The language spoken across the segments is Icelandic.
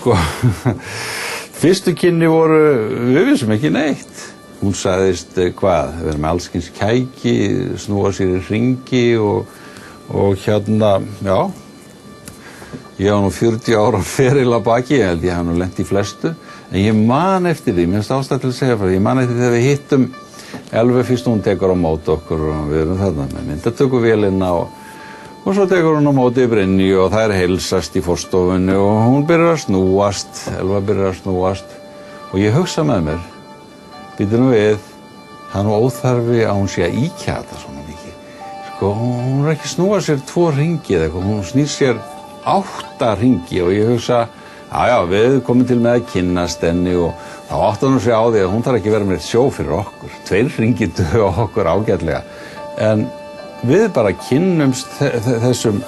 Sko, fyrstu kynni voru, við vissum ekki neitt. Hún sagðist, vera með allskyns kæki, snúa sér í hringi og hérna, já. Ég var nú 40 ára feril að baki, ég held ég hafði nú lent í flestu. En ég man eftir því, mér finnst ástæða til að segja frá því, ég man eftir því þegar við hittum Elvu fyrst hún tekur á móti okkur og við erum þarna með myndatökuvélina og svo tekur hún á móti Brynju og það heilsast í forstofunni og hún byrjar að snúast, Elva byrjar að snúast og ég hugsa með mér, býtum nú við, það nú óþarfi að hún sé að íkja þetta svona mikið. Sko, hún ekki snúa sér 2 hringi eða eitthvað, hún snýr sér 8 hringi og ég hugsa, já, við komum til með að kynnast henni og þá átti hún sig á því að hún þarf ekki að vera með sjó fyrir okkur. 2 hringir duga okkur ágætlega. En við bara kynnumst þessum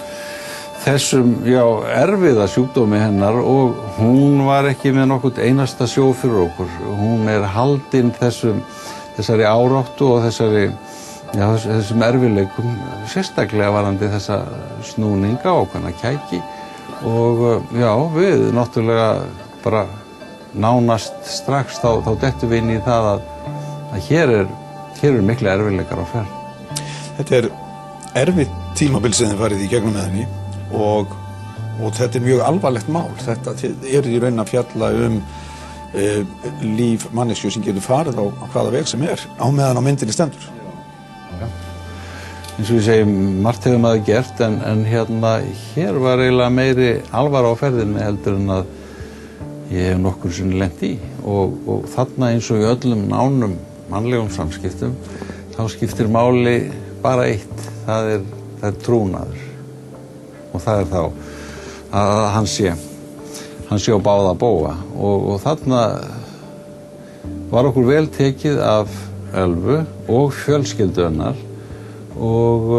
erfiða sjúkdómi hennar og hún var ekki með nokkurt einasta sjó fyrir okkur. Hún haldin þessari áráttu og þessum erfiðleikum, sérstaklega varðandi þessa snúninga og hana kæki. Og við náttúrulega bara nánast strax þá dettum við inn í það að hér eru miklu erfiðleikar á ferð. Þetta erfitt tímabil sem þið farið í gegnum með henni og þetta mjög alvarlegt mál. Þetta í raun að fjalla líf manneskju sem getur farið á hvaða veg sem á meðan á myndinni stendur. Já. Eins og ég segi, margt hefur maður gert en hér var eiginlega meiri alvara á ferðinni heldur en að ég hef nokkur sinni lent í og þarna eins og í öllum nánum mannlegum samskiptum þá skiptir máli bara eitt, það er trúnaður og það þá að hann sé á báða bóga og þarna var okkur vel tekið af Elvu og fjölskyldu hennar og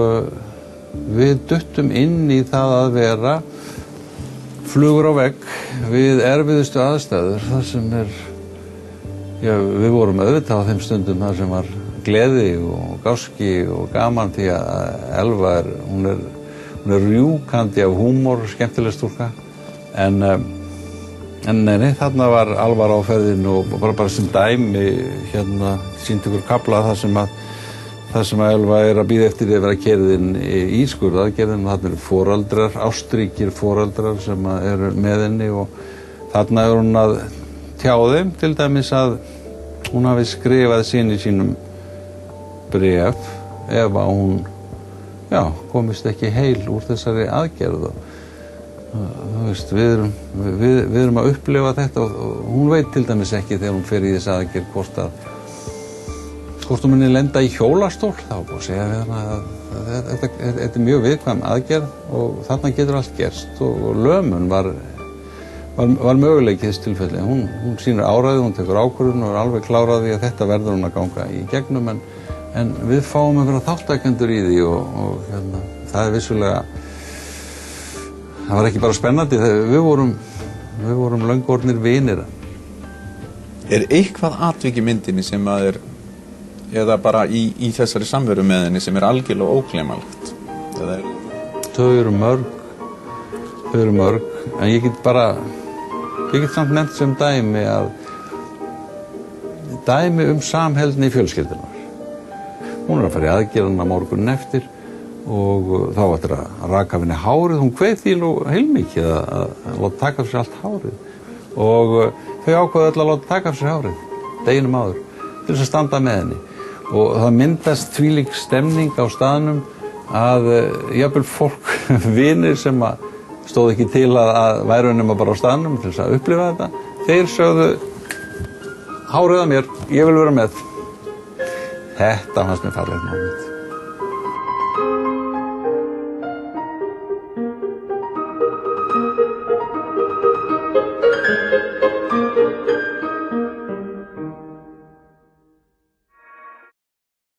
við duttum inn í það að vera flugur á vegg við erfiðustu aðstæður, það sem við vorum auðvitað á þeim stundum þar sem var gleði og gáski og gaman því að Elva hún er rjúkandi af húmor, skemmtileg stúlka en nei, þarna var alvara á ferðinu og bara sem dæmi sýndi ykkur kafla það sem að Elva að bíða eftir því að vera keyrðin í skurðaðgerðin og þarna eru foreldrar, ástríkir foreldrar sem eru með henni og þarna hún að tjá þeim til dæmis að hún hafi skrifað syni sínum bréf ef að hún komist ekki heil úr þessari aðgerð og þú veist, við erum að upplifa þetta og hún veit til dæmis ekki þegar hún fer í þessa aðgerð hvort hún muni lenda í hjólastól þá búið að segja við hana að þetta er mjög viðkvæm aðgerð og þarna getur allt gerst og lömun var möguleiki í þessu tilfelli. Hún sýnir áræði, hún tekur ákvörðun og er alveg klárað því að þetta verður hún að ganga í gegnum en við fáum einhverja þáttakendur í því og það er vissulega það var ekki bara spennandi þegar við vorum löngu orðnir vinir. Er eitthvað atvik í myndinni sem eða bara í þessari samveru með henni sem algjörlega ógleymanlegt? Þau eru mörg, en ég get samt nefnt sem dæmi samheldni í fjölskyldunar. Hún að fara í aðgerðina morgunin eftir og þá ættir að raka af henni hárið, hún kveið því heilmikið að láta taka af sér allt hárið og þau ákváðu öll að láta taka af sér hárið deginum áður til þess að standa með henni. Og það myndast þvílík stemning á staðnum að jafnvel fólk, vinir sem stóð ekki til að væru nema bara á staðnum til þess að upplifa þetta, þeir sögðu hárið að mér, ég vil vera með. Þetta fannst mér fallegt moment.